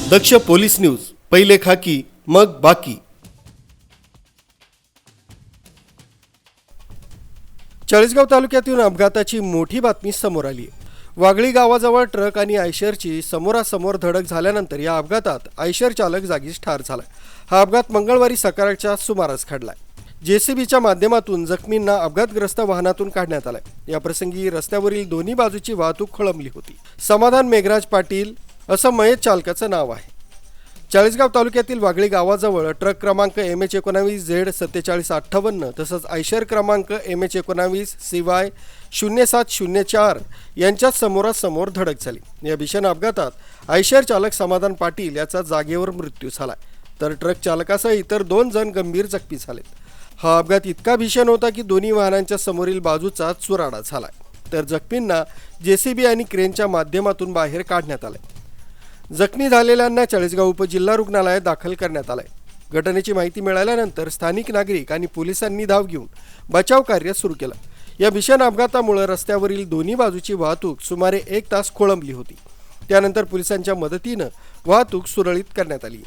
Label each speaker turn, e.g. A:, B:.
A: दक्ष police news, पहिले खाकी मग बाकी। चाळीसगाव तालुक्यातील अपघाताची मोठी बातमी समोर आली आहे। वागळी गावाजवळ ट्रक आणि आयशरची समोरासमोर धडक झाल्यानंतर या अपघातात आयशर चालक जागीच ठार झाला। हा अपघात मंगळवारी सकाळच्या सुमारास घडलाय। जेसीबीच्या माध्यमातून जखमींना अपघातग्रस्त वाहनातून काढण्यात आले। या प्रसंगी रस्त्यावरील दोन्ही बाजूची वाहतूक खोळंबली होती। समाधान मेघराज पाटील असं मयत चालकाचं नाव आहे। चाळीसगाव तालुक्यातील वागळी गावाजवळ ट्रक क्रमांक MH19Z4758 तसंच आयशर क्रमांक MH19CY 0704 यांच्यात समोरासमोर धडक झाली। या भीषण अपघातात आयशर चालक समाधान पाटील याचा जागेवर मृत्यू झाला, तर ट्रक चालकासह इतर 2 जण गंभीर जखमी झालेत। हा अपघात इतका भीषण होता की दोन्ही वाहनांच्या समोरील बाजूचा चुराडा झाला, तर जखमींना जेसीबी आणि क्रेनच्या माध्यमातून बाहेर काढण्यात आले। जखमी झालेल्यांना चाळीसगाव उपजिल्हा रुग्णालयात दाखल करण्यात आले। घटनेची माहिती मिळाल्यानंतर स्थानिक नागरिक आणि पोलिसांनी धाव घेऊन बचाव कार्य सुरू केलं। या भीषण अपघातामुळे रस्त्यावरील दोन्ही बाजूची वाहतूक सुमारे 1 तास खोळंबली होती। त्यानंतर पोलिसांच्या मदतीने वाहतूक सुरळीत करण्यात आली।